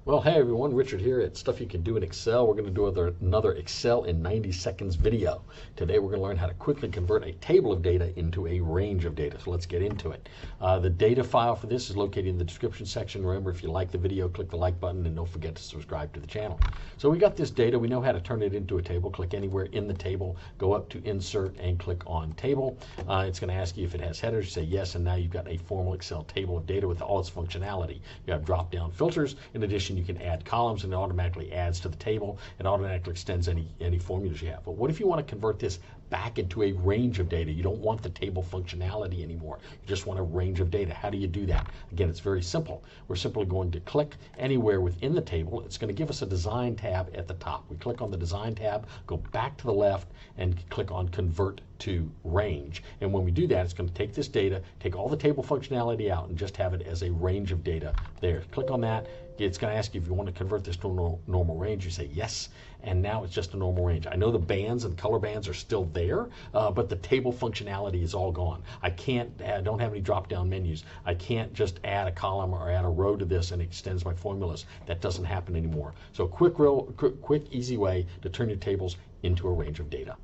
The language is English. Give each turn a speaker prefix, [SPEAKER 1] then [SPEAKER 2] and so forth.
[SPEAKER 1] Well, hey everyone, Richard here at Stuff You Can Do in Excel. We're going to do another Excel in 90 seconds video. Today we're going to learn how to quickly convert a table of data into a range of data. So let's get into it. The data file for this is located in the description section. Remember, if you like the video, click the like button and don't forget to subscribe to the channel. So we got this data. We know how to turn it into a table. Click anywhere in the table, go up to Insert and click on Table. It's going to ask you if it has headers. You say yes, and now you've got a formal Excel table of data with all its functionality. You have drop-down filters. In addition, you can add columns and it automatically adds to the table and automatically extends any formulas you have. But what if you want to convert this back into a range of data? You don't want the table functionality anymore. You just want a range of data. How do you do that? Again, it's very simple. We're simply going to click anywhere within the table. It's going to give us a design tab at the top. We click on the design tab, go back to the left and click on convert to range. And when we do that, it's going to take this data, take all the table functionality out and just have it as a range of data there. Click on that. It's going to ask you if you want to convert this to a normal range. You say yes, and now it's just a normal range. I know the bands and color bands are still there, but the table functionality is all gone. I don't have any drop-down menus. I can't just add a column or add a row to this and it extends my formulas. That doesn't happen anymore. So quick, easy way to turn your tables into a range of data.